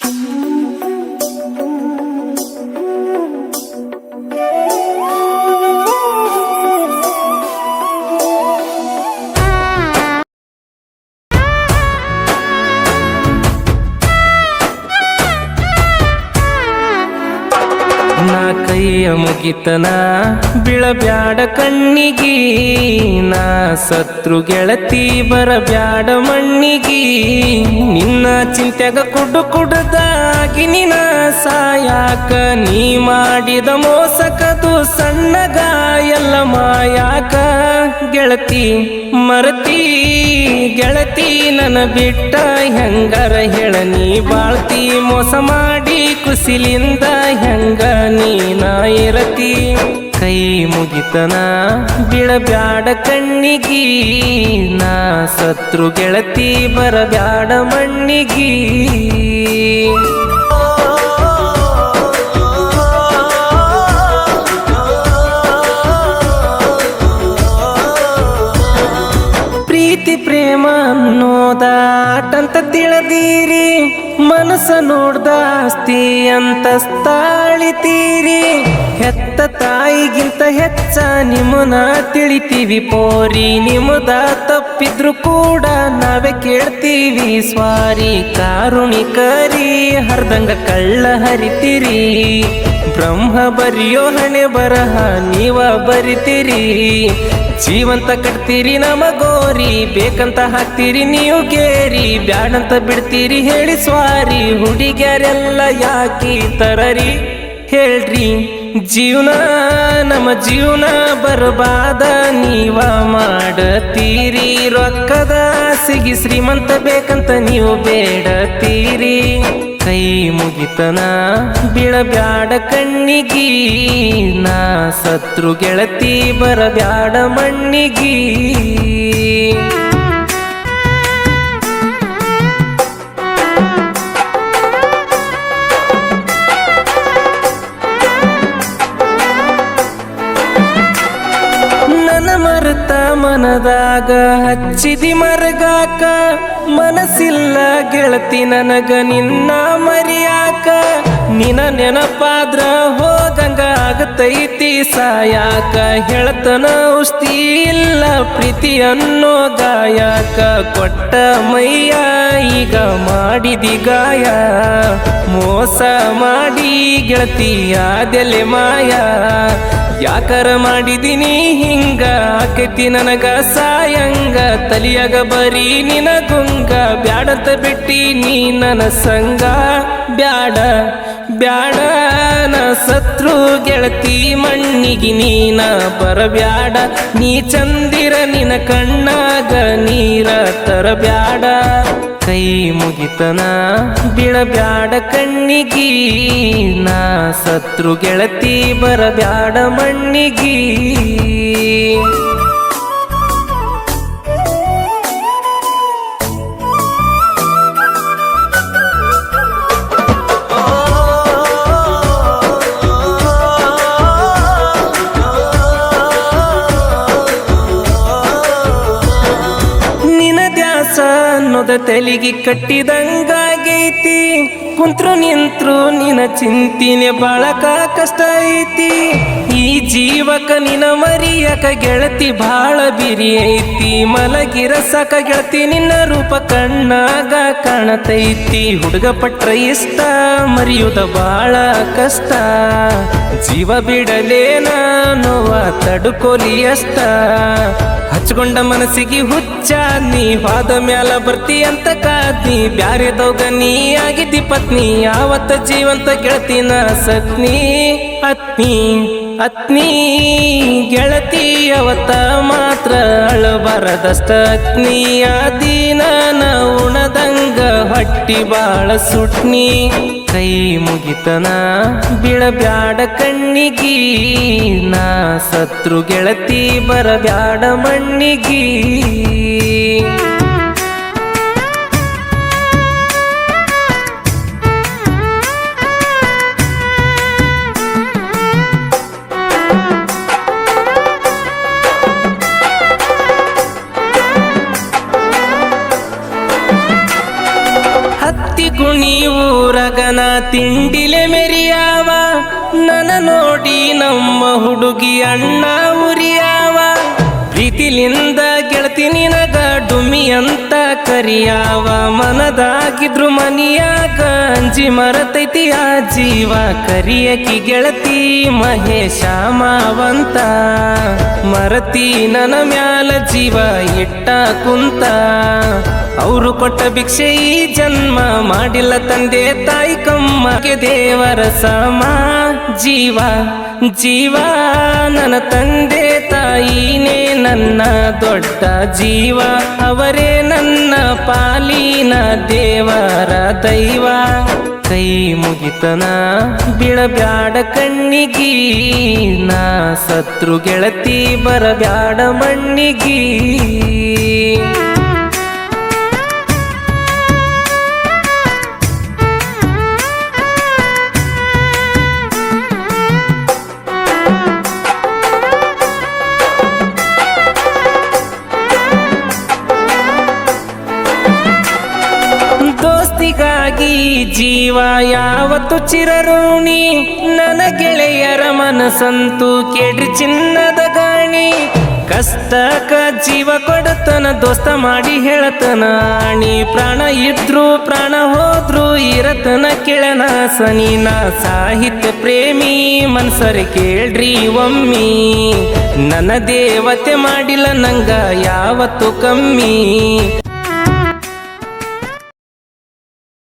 ನಾ ಕೈಯ ಮುಗಿತನ ಬೀಳಬ್ಯಾಡ ಕಣ್ಣಿಗಿ, ನಾ ಸತ್ರು ಗೆಳತಿ ಬರಬ್ಯಾಡ ಮಣ್ಣಿಗಿ. ನಿನ್ನ ಚಿಂತ್ಯಾಗ ಕುಡು ಕುಡ್ದಾಗಿ ನಿನ ಸಾಯಾಕ, ನೀ ಮಾಡಿದ ಮೋಸಕದು ಸಣ್ಣಗ ಎಲ್ಲ ಮಾಯಾಕ. ಗೆಳತಿ ಮರತಿ ಗೆಳತಿ ನನ್ನ ಬಿಟ್ಟ ಹೆಂಗಾರ ಹೇಳ ನೀ ಬಾಳ್ತಿ, ಮೋಸ ಮಾಡಿ ಕುಸಿಲಿಂದ ಹೆಂಗ ನೀನ ಇರತಿ. ಕೈ ಮುಗಿತನ ಬೀಳಬ್ಯಾಡ ಕಣ್ಣಿಗಿ, ನಾ ಸತ್ರು ಗೆಳತಿ ಬರಬ್ಯಾಡ ಮಣ್ಣಿಗಿ. ಪ್ರೀತಿ ಪ್ರೇಮ ಅನ್ನೋದಾಟಂತ ತಿಳಿದೀರಿ, ಮನಸ್ಸ ನೋಡ್ದ ಆಸ್ತಿ ಅಂತಸ್ತಾಳಿತೀರಿ. ಹೆತ್ತ ತಾಯಿಗಿಂತ ಹೆಚ್ಚ ನಿಮ್ಮನ ತಿಳಿತೀವಿ ಪೋರಿ, ನಿಮ್ಮದ ತಪ್ಪಿದ್ರು ಕೂಡ ನಾವೇ ಕೇಳ್ತೀವಿ ಸ್ವಾರಿ. ಕಾರುಣಿಕರಿ ಹರ್ದಂಗ ಕಳ್ಳ ಹರಿತೀರಿ, ಬ್ರಹ್ಮ ಬರಿಯೋ ಹಣೆ ಬರಹ ನೀವ ಬರಿತೀರಿ. ಜೀವಂತ ಕಟ್ತೀರಿ ನಮಗೋರಿ, ಬೇಕಂತ ಹಾಕ್ತೀರಿ ನೀವು ಗೇರಿ, ಬ್ಯಾಡಂತ ಬಿಡ್ತೀರಿ ಹೇಳಿ ಸ್ವಾರಿ. ಹುಡುಗ್ಯಾರೆಲ್ಲ ಯಾಕಿ ತರರಿ ಹೇಳ್ರಿ, ಜೀವನ ನಮ್ಮ ಜೀವನ ಬರ್ಬಾದ ನೀವ ಮಾಡತೀರಿ. ರೊಕ್ಕದ ಸಿಗಿ ಶ್ರೀಮಂತ ಬೇಕಂತ ನೀವು ಬೇಡತೀರಿ. ಕೈ ಮುಗಿತನ ಬೀಳಬ್ಯಾಡ ಕಣ್ಣಿಗಿ, ನಾ ಸತ್ರು ಗೆಳತಿ ಬರಬ್ಯಾಡ ಮಣ್ಣಿಗಿ. ನನ್ನ ಮರೆತ ಮನದಾಗ ಹಚ್ಚಿದಿ ಮರಗಾಕ, ಮನಸ್ಸಿಲ್ಲ ಗೆಳತಿ ನನಗ ನಿನ್ನ ಮರಿಯಾಕ. ನಿನ ನೆನಪಾದ್ರ ಹೋಗಂಗ ಆಗತೈತಿ ಸಾಯಾಕ, ಹೇಳ್ತನ ಔಷಧಿ ಇಲ್ಲ ಪ್ರೀತಿ ಅನ್ನೋ ಗಾಯಕ. ಕೊಟ್ಟ ಮೈಯ ಈಗ ಮಾಡಿದಿ ಗಾಯ, ಮೋಸ ಮಾಡಿ ಗೆಳತಿ ಅದೆಲೆ ಮಾಯ. ಯಾಕರ ಮಾಡಿದಿನಿ ಹಿಂಗ ಆಕೈತಿ ನನಗ ಸಾಯಂಗ, ತಲಿಯಾಗ ಬರೀ ನಿನ ಗುಂಗ. ಬ್ಯಾಡಂತ ಬಿಟ್ಟಿ ನೀ ನನ್ನ ಸಂಗ, ಬ್ಯಾಡ ಬ್ಯಾಡ ನ ಸತ್ರು ಗೆಳತಿ ಮಣ್ಣಿಗಿ ನೀನ ಬರಬ್ಯಾಡ. ನೀ ಚಂದಿರ ನಿನ ಕಣ್ಣಾಗ ನೀರ ತರಬ್ಯಾಡ. ಕೈ ಮುಗಿತನ ಬೀಳಬ್ಯಾಡ ಕಣ್ಣಿಗಿ, ನಾ ಸತ್ರು ಗೆಳತಿ ಬರಬ್ಯಾಡ ಮಣ್ಣಿಗಿ. ಅನ್ನೋದ ತೆಲಿಗಿ ಕಟ್ಟಿದಂಗಾಗೈತಿ, ಕುಂತ್ರು ನಿಂತ್ರು ನಿನ ಚಿಂತಿನೆ ಬಾಳಕ ಕಷ್ಟ ಐತಿ. ಈ ಜೀವಕ ನಿನ ಮರಿಯಕ ಗೆಳತಿ ಬಾಳ ಬಿರಿ ಐತಿ, ಮಲಗಿರ ಸಾಕ ಗೆಳತಿ ನಿನ್ನ ರೂಪ ಕಣ್ಣಾಗ ಕಾಣತೈತಿ. ಹುಡುಗ ಪಟ್ರ ಇಷ್ಟ ಮರಿಯುದ ಬಾಳ ಕಷ್ಟ, ಜೀವ ಬಿಡಲೇನ ನೋವ ತಡುಕೋಲಿ ಅಷ್ಟ. ಹಚ್ಕೊಂಡ ಮನಸ್ಸಿಗೆ ಹುಚ್ಚ ನೀ ವಾದ ಮ್ಯಾಲ ಬರ್ತಿ ಅಂತ ಕಾದ್ನಿ, ಬ್ಯಾರೆದೋಗ ನೀ ಆಗಿದ್ದಿ ಪತ್ನಿ. ಯಾವತ್ತ ಜೀವಂತ ಗೆಳತಿನ ಸತ್ನಿ ಅತ್ನಿ ಅತ್ನಿ ಗೆಳತಿ ಅವತ್ತ ಮಾತ್ರ ಅಳಬಾರದಷ್ಟ ಅತ್ನಿ. ಆದಿನ ಉಣದಂಗ ಹೊಟ್ಟಿ ಬಾಳ ಸುಟ್ನಿ. ಕೈ ಮುಗಿತನ ಬೀಳಬ್ಯಾಡ ಕಣ್ಣಿಗಿ, ನಾ ಸತ್ರು ಗೆಳತಿ ಬರಬ್ಯಾಡ ಮಣ್ಣಿಗಿ. ಊರಗನ ತಿಂಡಿಲೆ ಮೆರಿಯಾವ ನನ್ನ ನೋಡಿ ನಮ್ಮ ಹುಡುಗಿ ಅಣ್ಣ ಉರಿಯಾವ ಪ್ರೀತಿಲಿಂದ ಗೆಳತಿ ನಿನಗ ಡುಮ್ಮಿ ಅಂತ ಕರಿಯಾವ ಮನದಾಗಿದ್ರು ಮನಿಯಾಗ ಅಂಜಿ ಮರತೈತಿ ಆ ಜೀವ ಕರಿಯಕಿ ಗೆಳತಿ ಮಹೇಶ ಮಾವಂತ ಮರತಿ ನನ್ನ ಮ್ಯಾಲ ಜೀವ ಇಟ್ಟ ಕುಂತ ಅವರು ಕೊಟ್ಟ ಭಿಕ್ಷೆ ಈ ಜನ್ಮ ಮಾಡಿಲ್ಲ ತಂದೆ ತಾಯಿ ಕಮ್ಮಗೆ ದೇವರ ಸಮ ಜೀವ ಜೀವ ನನ್ನ ತಂದೆ ತಾಯಿನೇ ನನ್ನ ದೊಡ್ಡ ಜೀವ ಅವರೇ ನನ್ನ ಪಾಲಿನ ದೇವರ ದೈವ ಕೈ ಮುಗಿತನ ಬಿಡಬ್ಯಾಡ ಕಣ್ಣಿಗಿ ನಾ ಸತ್ರು ಗೆಳತಿ ಬರಬ್ಯಾಡ ಮಣ್ಣಿಗಿ ದೋಸ್ತಿಗಾಗಿ ಜೀವ ಯಾವತ್ತು ಚಿರಋಣಿ ನನ್ನ ಗೆಳೆಯರ ಮನಸ್ಸಂತೂ ಕೆಡ್ರಿ ಚಿನ್ನದ ಗಾಣಿ ಕಷ್ಟಕ ಜೀವ ಕೊಡತನ ದೋಸ್ತ ಮಾಡಿ ಹೇಳತನ ಆಣಿ ಪ್ರಾಣ ಇದ್ರು ಪ್ರಾಣ ಹೋದ್ರು ಇರತನ ಕೆಳನ ಸನಿನ ಸಾಹಿತ್ಯ ಪ್ರೇಮಿ ಮನ್ಸರಿ ಕೇಳ್ರಿ ಒಮ್ಮಿ ನನ್ನ ದೇವತೆ ಮಾಡಿಲ್ಲ ನಂಗ ಯಾವತ್ತು ಕಮ್ಮಿ